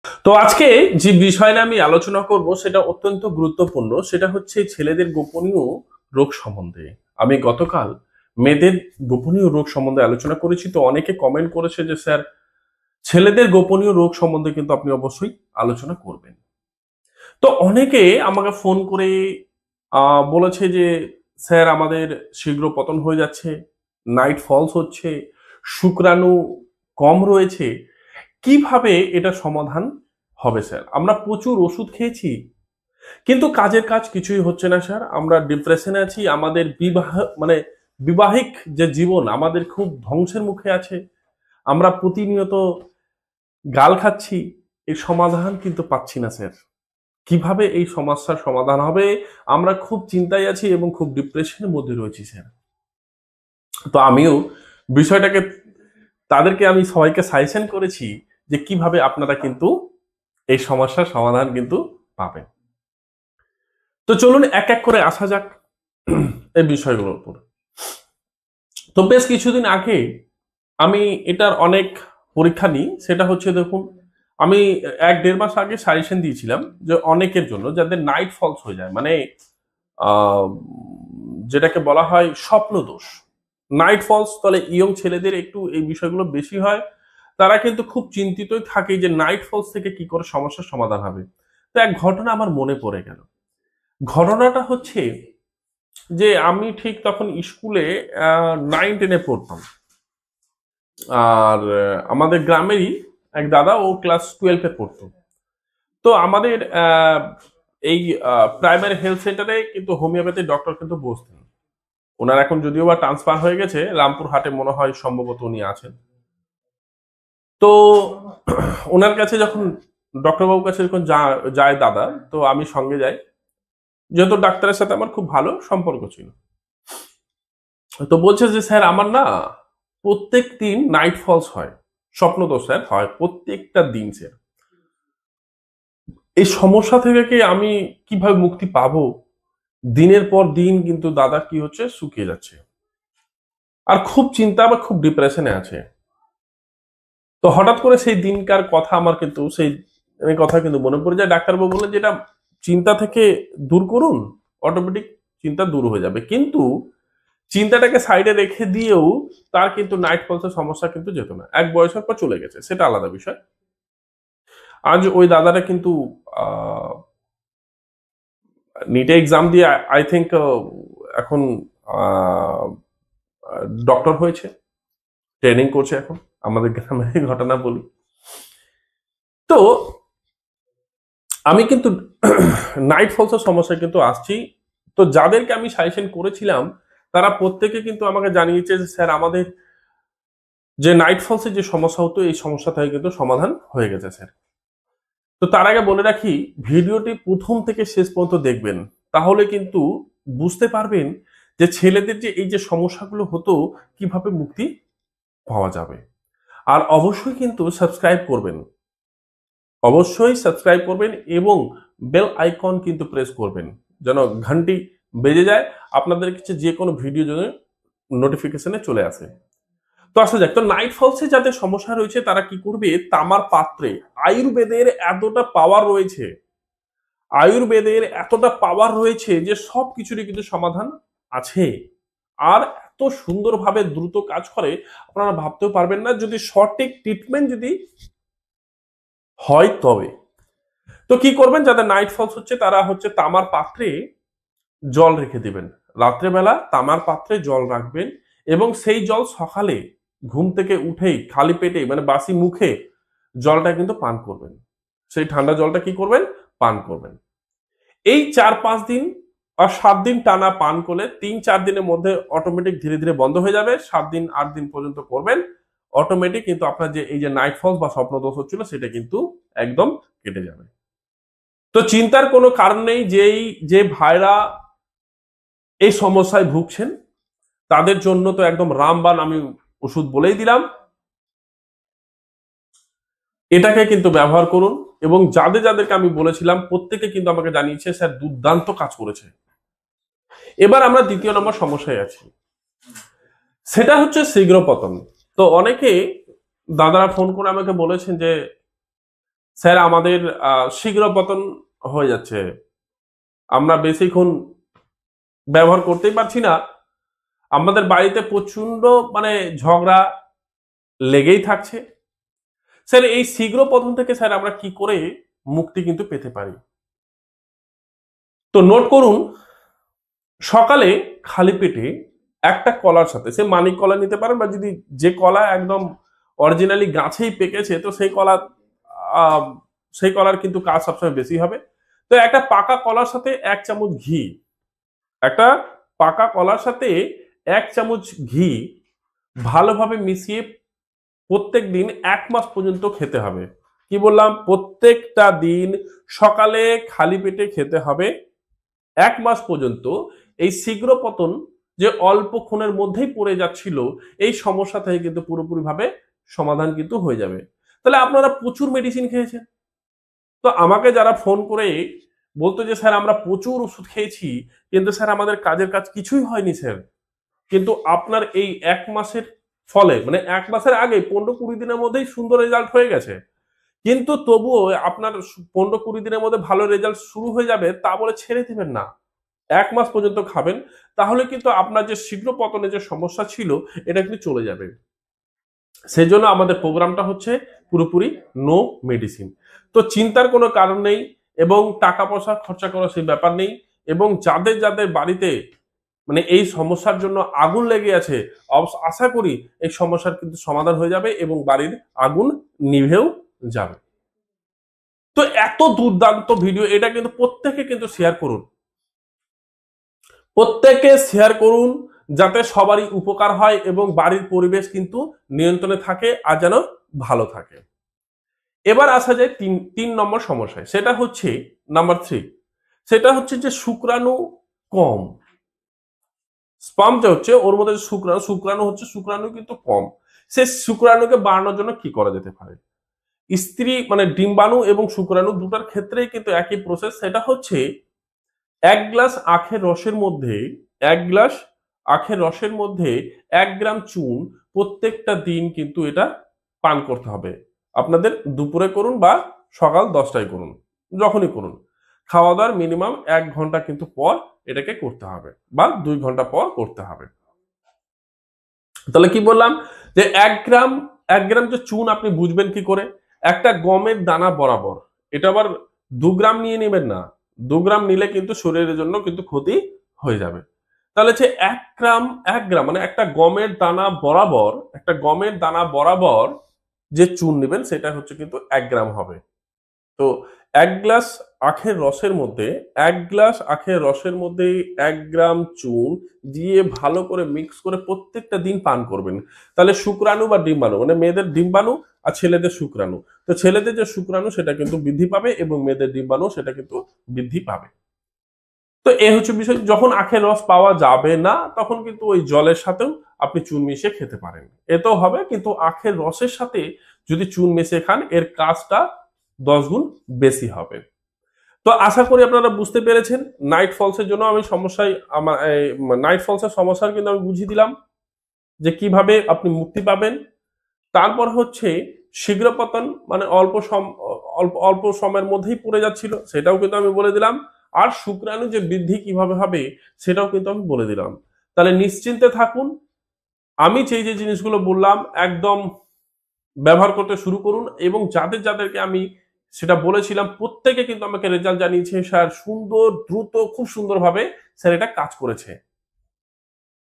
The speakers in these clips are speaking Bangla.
তো আজকে যে বিষয় নিয়ে আমি আলোচনা করব সেটা অত্যন্ত গুরুত্বপূর্ণ। সেটা হচ্ছে ছেলেদের গোপনীয় রোগ সম্বন্ধে। আমি গতকাল মেয়েদের গোপনীয় রোগ সম্বন্ধে আলোচনা করেছি, তো অনেকে কমেন্ট করেছে যে স্যার ছেলেদের গোপনীয় রোগ সম্বন্ধে কিন্তু আপনি অবশ্যই আলোচনা করবেন। তো অনেকে আমাকে ফোন করে বলেছে যে স্যার আমাদের শীঘ্র পতন হয়ে যাচ্ছে, নাইট ফলস হচ্ছে, শুক্রাণু কম রয়েছে, কিভাবে এটা সমাধান হবে স্যার? আমরা প্রচুর ওষুধ খেয়েছি কিন্তু কাজের কাজ কিছুই হচ্ছে না স্যার। আমরা ডিপ্রেশনে আছি, আমাদের বিবাহিক যে জীবন আমাদের খুব ধ্বংসের মুখে আছে, আমরা প্রতিনিয়ত গাল খাচ্ছি, এই সমাধান কিন্তু পাচ্ছি না স্যার। কিভাবে এই সমস্যার সমাধান হবে? আমরা খুব চিন্তায় আছি এবং খুব ডিপ্রেশনের মধ্যে রয়েছি স্যার। তো আমিও বিষয়টাকে তাদেরকে আমি সবাইকে সাজেশন করেছি যে কিভাবে আপনারা কিন্তু এই সমস্যার সমাধান কিন্তু পাবেন। তো চলুন এক এক করে আসা যাক এই বিষয়গুলোর উপর। তো বেশ কিছুদিন আগে আমি এটার অনেক পরীক্ষা নিই। সেটা হচ্ছে দেখুন, আমি 1-1.5 মাস আগে সাজেশন দিয়েছিলাম যে অনেকের জন্য যাদের নাইট ফলস হয়ে যায়, মানে আহ, যেটাকে বলা হয় স্বপ্ন দোষ, নাইট ফলস, তাহলে ইয়ং ছেলেদের একটু এই বিষয়গুলো বেশি হয়। তারা কিন্তু খুব চিন্তিতই থাকে যে নাইট ফলস থেকে কি করে সমস্যার সমাধান হবে। তো এক ঘটনা আমার মনে পড়ে গেল। ঘটনাটা হচ্ছে যে আমি ঠিক তখন স্কুলে 9-10-এ পড়তাম। আর আমাদের গ্রামেরই এক দাদা, ও ক্লাস 12-এ পড়তো। তো আমাদের এই প্রাইমারি হেলথ সেন্টারে কিন্তু হোমিওপ্যাথি ডক্টর কিন্তু বসতেন। ওনার এখন যদিও বা ট্রান্সফার হয়ে গেছে, রামপুর হাটে মনে হয় সম্ভবত উনি আছেন। তো ওনার কাছে যখন ডক্টর বাবুর কাছে যখন যায় দাদা, তো আমি সঙ্গে যাই, যেহেতু ডাক্তারের সাথে আমার খুব ভালো সম্পর্ক ছিল। তো বলছে যে স্যার আমার না প্রত্যেক দিন নাইট ফলস হয়, স্বপ্ন তো স্যার হয় প্রত্যেকটা দিন স্যার। এই সমস্যা থেকে কি আমি কিভাবে মুক্তি পাবো? দিনের পর দিন কিন্তু দাদা কি হচ্ছে, শুকিয়ে যাচ্ছে আর খুব চিন্তা বা খুব ডিপ্রেশনে আছে। তো হঠাৎ করে সেই দিনকার কথা আমার কিন্তু সেই কথা কিন্তু মনে পড়ে যায়। ডাক্তারবাবু বললেন যে এটা চিন্তা থেকে দূর করুন, অটোমেটিক চিন্তা দূর হয়ে যাবে। কিন্তু চিন্তাটাকে সাইডে রেখে দিয়েও তার কিন্তু নাইট ফলসের সমস্যা কিন্তু যেত না। এক বয়সের পর চলে গেছে, সেটা আলাদা বিষয়। আজ ওই দাদাটা কিন্তু নিটে এক্সাম দিয়ে আই থিঙ্ক এখন ডক্টর হয়েছে, ট্রেনিং করছে এখন। আমাদের গ্রামের ঘটনা বলি। তো আমি কিন্তু নাইট ফলসের সমস্যা কিন্তু আসছি। তো যাদেরকে আমি সাজেশন করেছিলাম তারা প্রত্যেকে কিন্তু আমাকে জানিয়েছে যে স্যার আমাদের যে নাইট ফলসের যে সমস্যা হতো এই সমস্যা থেকে কিন্তু সমাধান হয়ে গেছে স্যার। তো তার আগে বলে রাখি, ভিডিওটি প্রথম থেকে শেষ পর্যন্ত দেখবেন, তাহলে কিন্তু বুঝতে পারবেন যে ছেলেদের যে এই যে সমস্যাগুলো হতো কিভাবে মুক্তি পাওয়া যাবে। আর অবশ্যই কিন্তু সাবস্ক্রাইব করবেন, অবশ্যই সাবস্ক্রাইব করবেন এবং বেল আইকন কিন্তু প্রেস করবেন, যেন ঘন্টি বেজে যায়, আপনাদের কাছে যে কোনো ভিডিও যেন নোটিফিকেশনে চলে আসে। তো আসা যাক, তো নাইট ফলসে যাদের সমস্যা রয়েছে তারা কি করবে, তামার পাত্রে, আয়ুর্বেদের এতটা পাওয়ার রয়েছে, আয়ুর্বেদের এতটা পাওয়ার রয়েছে যে সব কিছুরই কিন্তু সমাধান আছে। আর এত সুন্দরভাবে দ্রুত কাজ করে আপনারা ভাবতেও পারবেন না, যদি সঠিক ট্রিটমেন্ট যদি হয় তবে। তো কি করবেন, যাদের নাইট ফলস হচ্ছে তারা হচ্ছে তামার পাত্রে জল রেখে দিবেন। রাত্রেবেলা তামার পাত্রে জল রাখবেন এবং সেই জল সকালে ঘুম থেকে উঠেই খালি পেটে, মানে বাসি মুখে জলটা কিন্তু পান করবেন। সেই ঠান্ডা জলটা কি করবেন, পান করবেন। এই 4-5 দিন আর 7 দিন টানা পান করলে 3-4 দিনের মধ্যে অটোমেটিক ধীরে ধীরে বন্ধ হয়ে যাবে। 7 দিন 8 দিন পর্যন্ত করবেন, অটোমেটিক কিন্তু আপনার যে এই যে নাইট ফলস বা স্বপ্ন দোষ হচ্ছিল সেটা কিন্তু একদম কেটে যাবে। তো চিন্তার কোনো কারণ নেই, যে ভাইরা এই সমস্যায় ভুগছেন তাদের জন্য তো একদম রামবান আমি ওষুধ বলেই দিলাম, এটাকে কিন্তু ব্যবহার করুন। এবং যাদেরকে আমি বলেছিলাম প্রত্যেকে কিন্তু আমাকে জানিয়েছে স্যার দুর্দান্ত কাজ করেছে। এবার আমরা দ্বিতীয় নম্বর সমস্যায় আছি, সেটা হচ্ছে শীঘ্র পতন। তো অনেকে দাদারা ফোন করে আমাকে বলেছেন যে স্যার আমাদের শীঘ্র পতন হয়ে যাচ্ছে, আমরা বেশিক্ষণ ব্যবহার করতেই পারছি না, আমাদের বাড়িতে প্রচন্ড মানে ঝগড়া লেগেই থাকছে। স্যার এই শীঘ্র পতন থেকে স্যার আমরা কি করে মুক্তি কিন্তু পেতে পারি? তো নোট করুন, সকালে খালি পেটে একটা কলার সাথে, সে মানিক কলা নিতে পারেন, বা যদি যে কলা একদম অরিজিনালি গাছেই পেকেছে তো সেই কলা, আহ, সেই কলার কিন্তু কাজ সবসময় বেশি হবে। তো একটা পাকা কলার সাথে 1 চামচ ঘি, একটা পাকা কলার সাথে 1 চামচ ঘি ভালোভাবে মিশিয়ে প্রত্যেক দিন 1 মাস পর্যন্ত খেতে হবে। কি বললাম? প্রত্যেকটা দিন সকালে খালি পেটে খেতে হবে 1 মাস পর্যন্ত। এই শীঘ্র পতন যে অল্পক্ষণের মধ্যেই পড়ে যাচ্ছিল, এই সমস্যা থেকে কিন্তু পুরোপুরি ভাবে সমাধান কিন্তু হয়ে যাবে। তাহলে আপনারা প্রচুর মেডিসিন খেয়েছেন, তো আমাকে যারা ফোন করে বলতো যে স্যার আমরা প্রচুর ওষুধ খেয়েছি কিন্তু স্যার আমাদের কাজের কাজ কিছুই হয়নি স্যার, কিন্তু আপনার এই 1 মাসের ফলে মানে 1 মাসের আগে 15-20 দিনের মধ্যেই সুন্দর রেজাল্ট হয়ে গেছে, কিন্তু তবুও আপনার 15-20 দিনের মধ্যে ভালো রেজাল্ট শুরু হয়ে যাবে তা বলে ছেড়ে দিবেন না। 1 মাস পর্যন্ত খাবেন, তাহলে কিন্তু আপনার যে শীঘ্র পতনের যে সমস্যা ছিল এটা কিন্তু চলে যাবে। সেই জন্য আমাদের প্রোগ্রামটা হচ্ছে পুরোপুরি নো মেডিসিন। তো চিন্তার কোনো কারণ নেই, এবং টাকা পয়সা খরচা করার সেই ব্যাপার নেই। এবং যাদের যাদের বাড়িতে মানে এই সমস্যার জন্য আগুন লেগে আছে, আশা করি এই সমস্যার কিন্তু সমাধান হয়ে যাবে এবং বাড়ির আগুন নিভেও যাবে। তো এত দুর্দান্ত ভিডিও, এটা কিন্তু প্রত্যেকে কিন্তু শেয়ার করুন, প্রত্যেকে শেয়ার করুন, যাতে সবারই উপকার হয় এবং বাড়ির পরিবেশ কিন্তু নিয়ন্ত্রণে থাকে আর যেন ভালো থাকে। এবার আসা যায় তিন নম্বর সমস্যায়, সেটা হচ্ছে নাম্বার 3, সেটা হচ্ছে যে শুক্রাণু কম। স্পাম যে হচ্ছে ওর মধ্যে শুক্রাণু কিন্তু কম। সে শুক্রাণুকে বাড়ানোর জন্য কি করা যেতে পারে? স্ত্রী মানে ডিম্বাণু এবং শুক্রাণু দুটার ক্ষেত্রেই কিন্তু একই প্রসেস, সেটা হচ্ছে 1 গ্লাস আখের রসের মধ্যে 1 গ্রাম চুন প্রত্যেকটা দিন কিন্তু এটা পান করতে হবে। আপনাদের দুপুরে করুন বা সকাল 10টায় করুন, যখনই করুন, খাওয়া দাওয়ার মিনিমাম 1 ঘন্টা কিন্তু পর এটাকে করতে হবে বা 2 ঘন্টা পর করতে হবে। তাহলে কি বললাম যে 1 গ্রাম যে চুন আপনি বুঝবেন কি করে? একটা গমের দানা বরাবর, এটা আবার 2 গ্রাম নিয়ে নেবেন না, 2 গ্রাম নিলে কিন্তু শরীরের জন্য কিন্তু ক্ষতি হয়ে যাবে। তাহলে হচ্ছে 1 গ্রাম মানে একটা গমের দানা বরাবর যে চুন নেবেন সেটা হচ্ছে কিন্তু 1 গ্রাম হবে। তো 1 গ্লাস আখের রসের মধ্যে 1 গ্রাম চুন দিয়ে ভালো করে মিক্স করে প্রত্যেকটা দিন পান করবেন। তাহলে শুক্রাণু বা ডিম্বাণু মানে মেয়েদের ডিম্বাণু আর ছেলেদের শুক্রাণু, তো ছেলেদের যে শুক্রাণু সেটা কিন্তু বৃদ্ধি পাবে এবং মেয়েদের ডিম্বাণু সেটা কিন্তু বৃদ্ধি পাবে। তো এ হচ্ছে বিষয়। যখন আখের রস পাওয়া যাবে না তখন কিন্তু ওই জলের সাথেও আপনি চুন মিশিয়ে খেতে পারেন, এতেও হবে, কিন্তু আখের রসের সাথে যদি চুন মিশিয়ে খান এর কাজটা 10 গুণ বেশি হবে। তো আশা করি আপনারা বুঝতে পেরেছেন। নাইট ফলসের জন্য আমি নাইট ফলসের সমস্যার কিন্তু আমি বুঝিয়ে দিলাম যে কিভাবে আপনি মুক্তি পাবেন। তারপর হচ্ছে শীঘ্র পতন মানে অল্প সময়ের মধ্যেই পড়ে যাচ্ছিল সেটাও কিন্তু আমি বলে দিলাম। আর শুক্রাণু যে বৃদ্ধি কিভাবে হবে সেটাও কিন্তু আমি বলে দিলাম। তাহলে নিশ্চিন্তে থাকুন, আমি যে জিনিসগুলো বললাম একদম ব্যবহার করতে শুরু করুন, এবং যাদেরকে আমি সেটা বলেছিলাম প্রত্যেকে কিন্তু আমাকে রেজাল্ট জানিয়েছে, স্যার সুন্দর দ্রুত খুব সুন্দরভাবে স্যার এটা কাজ করেছে।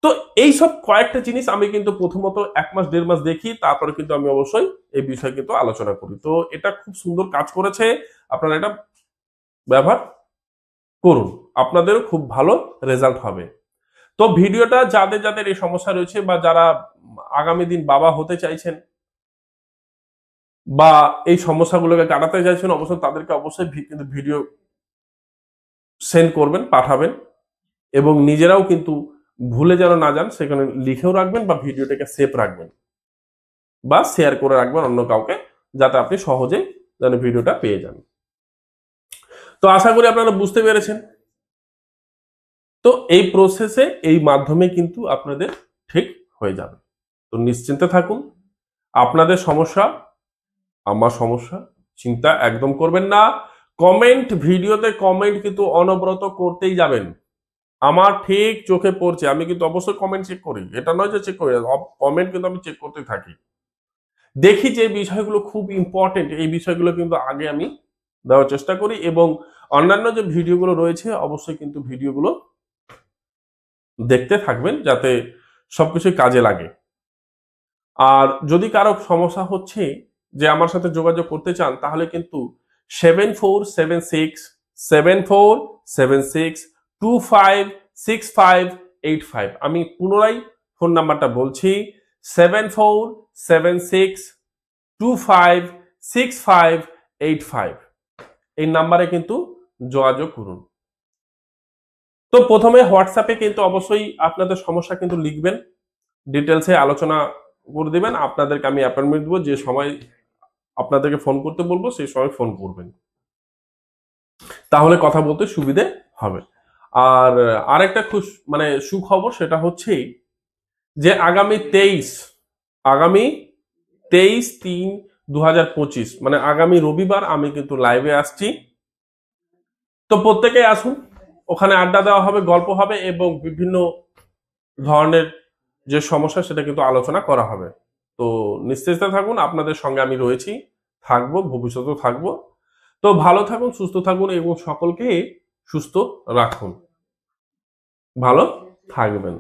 তো এইসব কয়েকটা জিনিস আমি কিন্তু প্রথমত 1 মাস 1.5 মাস দেখি, তারপরে কিন্তু আমি অবশ্যই এই বিষয়ে কিন্তু আলোচনা করি। তো এটা খুব সুন্দর কাজ করেছে, আপনারা এটা ব্যবহার করুন, আপনাদেরও খুব ভালো রেজাল্ট হবে। তো ভিডিওটা যাদের যাদের এই সমস্যা রয়েছে বা যারা আগামী দিন বাবা হতে চাইছেন বা এই সমস্যাগুলোকে কাটাতে চাইছেন, অবশ্যই তাদেরকে অবশ্যই কিন্তু ভিডিও সেন্ড করবেন, পাঠাবেন, এবং নিজেরাও কিন্তু ভুলে যেন না যান সেখানে লিখেও রাখবেন বা ভিডিওটাকে সেভ রাখবেন বা শেয়ার করে রাখবেন অন্য কাউকে, যাতে আপনি সহজেই যেন ভিডিওটা পেয়ে যান। তো আশা করি আপনারা বুঝতে পেরেছেন। তো এই প্রসেসে এই মাধ্যমে কিন্তু আপনাদের ঠিক হয়ে যাবে। তো নিশ্চিন্তে থাকুন, আপনাদের সমস্যা আমার সমস্যা, চিন্তা একদম করবেন না। কমেন্ট, ভিডিওতে কমেন্ট কিন্তু অনবরত করতেই যাবেন। আমার ঠিক চোখে পড়ছে, আমি কিন্তু অবশ্যই কমেন্ট চেক করি, এটা নয় যে চেক করি, কমেন্ট কিন্তু আমি চেক করতে থাকি। দেখি যে বিষয়গুলো খুব ইম্পর্টেন্ট, এই বিষয়গুলো কিন্তু আগে আমি দেওয়ার চেষ্টা করি, এবং অন্যান্য যে ভিডিওগুলো রয়েছে অবশ্যই কিন্তু ভিডিওগুলো দেখতে থাকবেন যাতে সবকিছু কাজে লাগে। আর যদি কারো সমস্যা হচ্ছে যে আমার সাথে যোগাযোগ করতে চান, তাহলে কিন্তু 747676256585। আমি পুনরায় ফোন নাম্বারটা বলছি, 7476256585। এই নাম্বারে কিন্তু যোগাযোগ করুন। তো প্রথমে হোয়াটসঅ্যাপে কিন্তু অবশ্যই আপনাদের সমস্যা কিন্তু লিখবেন, ডিটেলসে আলোচনা করে দিবেন। আপনাদেরকে আমি অ্যাপয়েন্টমেন্ট দেবো, যে সময় আপনাদেরকে ফোন করতে বলবো সেই সময় ফোন করবেন, তাহলে কথা বলতে সুবিধে হবে। আর আরেকটা মানে সুখবর, সেটা হচ্ছে যে আগামী 23/3/2025 মানে আগামী রবিবার আমি কিন্তু লাইভে আসছি। তো প্রত্যেকেই আসুন, ওখানে আড্ডা দেওয়া হবে, গল্প হবে, এবং বিভিন্ন ধরনের যে সমস্যা সেটা কিন্তু আলোচনা করা হবে। তো নিশ্চিন্তে থাকুন, আপনাদের সঙ্গে আমি রয়েছি, থাকবো, ভবিষ্যতেও থাকবো। তো ভালো থাকুন, সুস্থ থাকুন, এবং সকলকে সুস্থ রাখুন। ভালো থাকবেন।